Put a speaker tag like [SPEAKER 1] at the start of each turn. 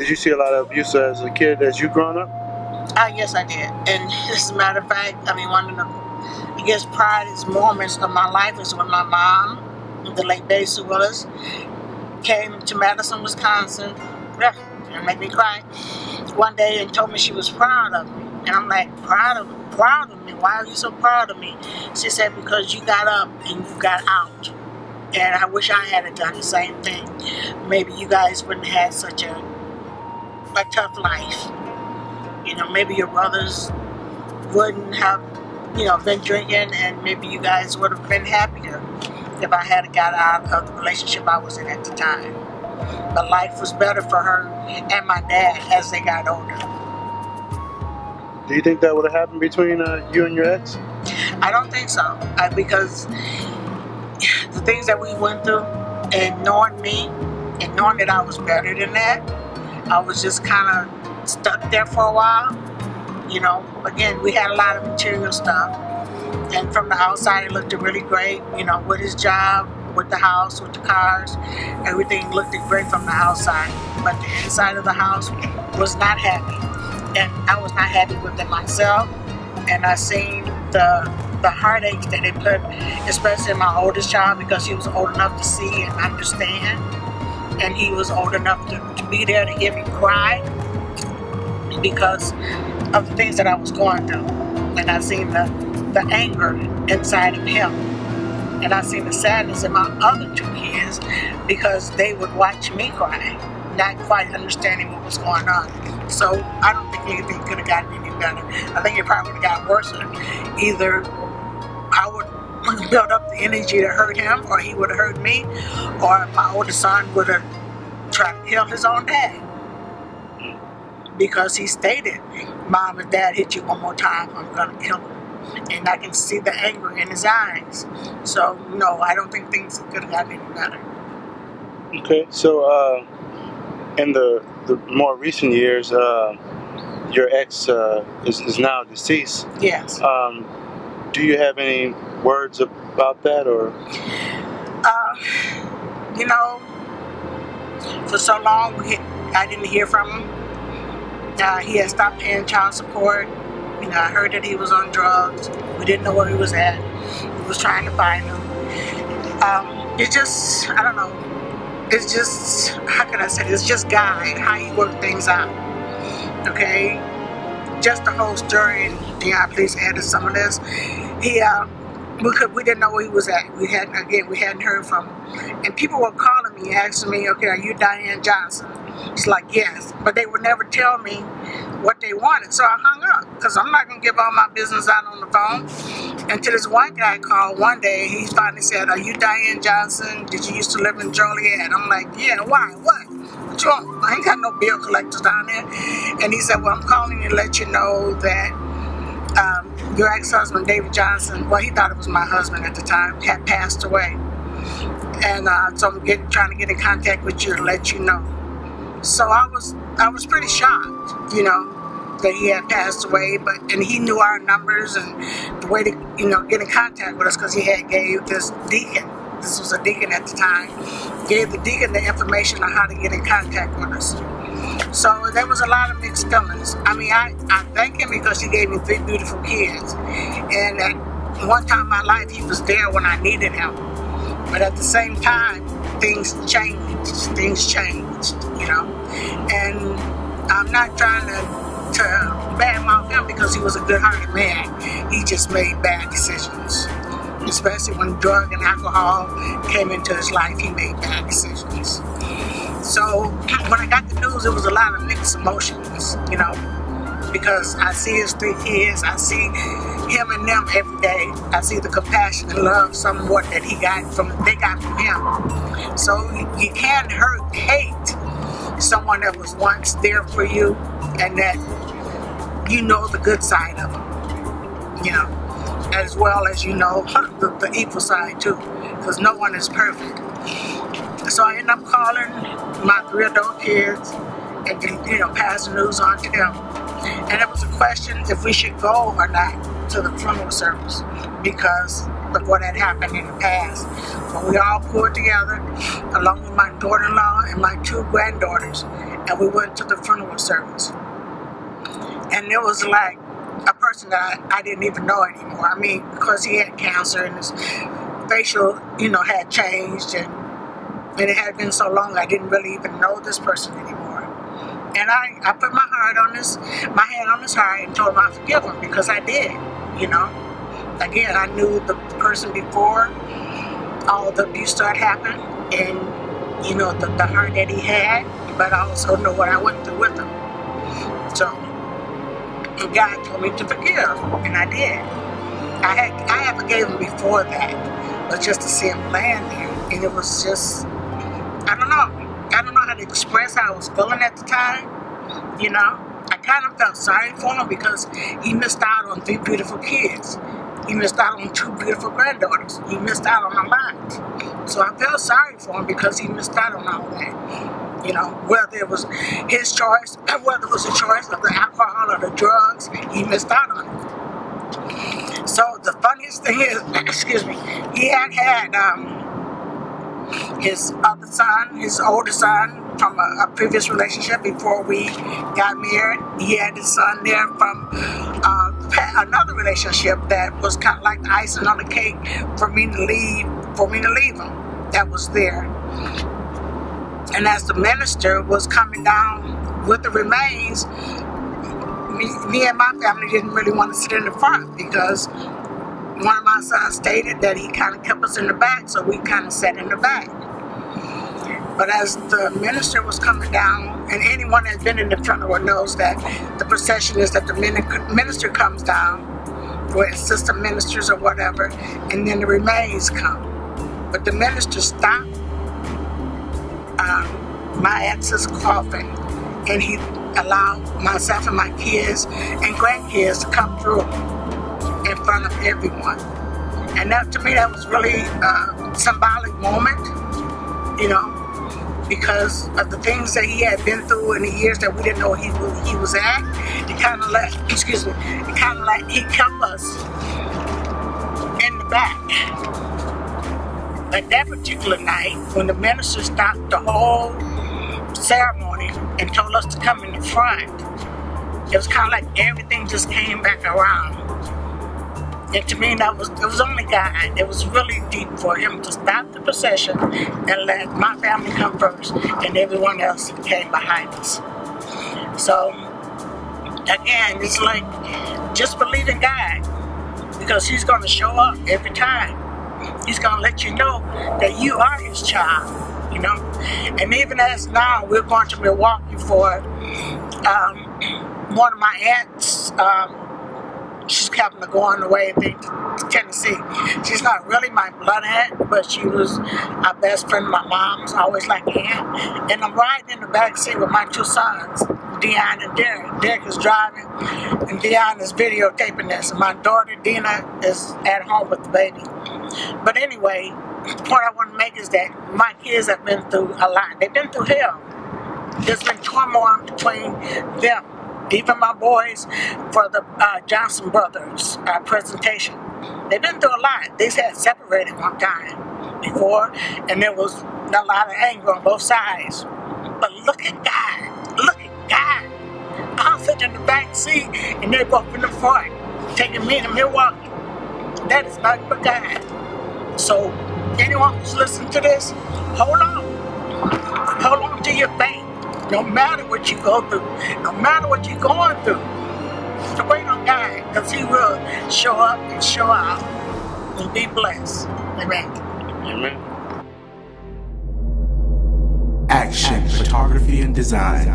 [SPEAKER 1] Did you see a lot of abuse as a kid as you growing up?
[SPEAKER 2] Yes, I did. And as a matter of fact, I mean, one of the, I guess, proudest moments of my life is when my mom, the late Betty Sue Willis, came to Madison, Wisconsin. It made me cry one day and told me she was proud of me. And I'm like, proud of me? Why are you so proud of me? She said, because you got up and you got out. And I wish I had done the same thing. Maybe you guys wouldn't have had such a tough life. You know, maybe your brothers wouldn't have, you know, been drinking, and maybe you guys would have been happier if I had got out of the relationship I was in at the time. But life was better for her and my dad as they got older.
[SPEAKER 1] Do you think that would have happened between you and your ex?
[SPEAKER 2] I don't think so, because the things that we went through, and knowing me, and knowing that I was better than that, I was just kind of stuck there for a while. You know, again, we had a lot of material stuff, and from the outside it looked really great, you know, with his job, with the house, with the cars, everything looked great from the outside, but the inside of the house was not happy, and I was not happy with it myself. And I seen the heartaches that they put, especially in my oldest child, because he was old enough to see and understand, and he was old enough to be there to hear me cry because of the things that I was going through. And I seen the anger inside of him, and I seen the sadness in my other two kids because they would watch me cry, not quite understanding what was going on. So I don't think anything could have gotten any better. I think it probably would have gotten worse. Either I would build up the energy to hurt him, or he would have hurt me, or my oldest son would have tried to kill his own dad. Because he stated, Mom and Dad hit you one more time, I'm going to kill him. And I can see the anger in his eyes. So, no, I don't think things could have gotten any better.
[SPEAKER 1] Okay, so in the more recent years, your ex is now deceased.
[SPEAKER 2] Yes.
[SPEAKER 1] Do you have any words about that, or?
[SPEAKER 2] You know, for so long I didn't hear from him. He had stopped paying child support. You know, I heard that he was on drugs. We didn't know where he was at. We was trying to find him. It's just, I don't know. It's just, how can I say this? It's just God, how he worked things out. Okay? Just the whole story, and Diane, please add to some of this. We didn't know where he was at. We hadn't heard from him. And people were calling me, asking me, okay, are you Diane Johnson? It's like, yes. But they would never tell me what they wanted. So I hung up, because I'm not going to give all my business out on the phone. Until this one guy called one day, he finally said, are you Diane Johnson? Did you used to live in Joliet? I'm like, yeah, why? What? What you want? I ain't got no bill collectors down there. And he said, well, I'm calling you to let you know that your ex-husband, David Johnson, well, he thought it was my husband at the time, had passed away. And so I'm trying to get in contact with you to let you know. So I was pretty shocked, you know, that he had passed away, and he knew our numbers and the way to, you know, get in contact with us, because he had gave this deacon, this was a deacon at the time, gave the deacon the information on how to get in contact with us. So there was a lot of mixed feelings. I mean, I thank him because he gave me 3 beautiful kids. And at one time in my life, he was there when I needed him. But at the same time, things changed, you know. And I'm not trying to badmouth him because he was a good-hearted man. He just made bad decisions. Especially when drug and alcohol came into his life, he made bad decisions. So when I got the news, it was a lot of mixed emotions, you know, because I see his 3 kids, I see him and them every day. I see the compassion and love somewhat that they got from him. So you can't hate someone that was once there for you, and that you know the good side of them, you know, as well as you know the evil side too, because no one is perfect. So I ended up calling my 3 adult kids and, you know, pass the news on to them. And it was a question if we should go or not to the funeral service because of what had happened in the past. But we all pulled together along with my daughter-in-law and my 2 granddaughters, and we went to the funeral service. And it was like a person that I didn't even know anymore. I mean, because he had cancer and his facial, had changed, and it had been so long I didn't really even know this person anymore. And I put my hand on his heart and told him I forgive him, because I did, Again, I knew the person before all the abuse started happening, and, the hurt that he had, but I also know what I went through with him. So, God told me to forgive, and I did. I had forgave him before that, but just to see him laying there, and it was just, I don't know how to express how I was feeling at the time, I kind of felt sorry for him because he missed out on 3 beautiful kids. He missed out on 2 beautiful granddaughters. He missed out on a lot. So I felt sorry for him because he missed out on all that. Whether it was his choice, whether it was a choice of the alcohol or the drugs, he missed out on it. So the funniest thing is, he had his other son, his older son, from a previous relationship before we got married. He had his son there from another relationship that was kind of like the icing on the cake for me to leave him. That was there. And as the minister was coming down with the remains, me and my family didn't really want to sit in the front because one of my sons stated that he kind of kept us in the back, so we kind of sat in the back. But as the minister was coming down, and anyone that's been in the funeral knows that the procession is that the minister comes down with assistant ministers or whatever, and then the remains come. But the minister stopped my ex's coffin, and he allowed myself and my kids and grandkids to come through in front of everyone. And that, to me, that was really a symbolic moment, because of the things that he had been through in the years that we didn't know he was at. He kind of he kept us in the back. But that particular night, when the minister stopped the whole ceremony and told us to come in the front, it was kind of like everything just came back around. And to me, it was only God. It was really deep for him to stop the procession and let my family come first, and everyone else came behind us. So, again, it's like, just believe in God, because he's going to show up every time. He's going to let you know that you are his child, And even as now, we're going to Milwaukee for one of my aunts. She's happened to go on the way to Tennessee. She's not really my blood aunt, but she was our best friend of my mom's, always like aunt. And I'm riding in the back seat with my 2 sons, Diane and Derek. Derek is driving, and Diane is videotaping this. And my daughter, Dina, is at home with the baby. But anyway, the point I want to make is that my kids have been through a lot. They've been through hell. There's been turmoil between them. Even my boys for the Johnson Brothers presentation. They've been through a lot. They had separated one time before, and there was a lot of anger on both sides. But look at God. Look at God. I'm sitting in the back seat, and they're both in the front, taking me to Milwaukee. That is nothing but God. So, anyone who's listening to this, hold on. Hold on to your faith. No matter what you go through, no matter what you're going through, to wait on God, because he will show up and show out and be blessed. Amen.
[SPEAKER 3] Amen. Action, photography, and design.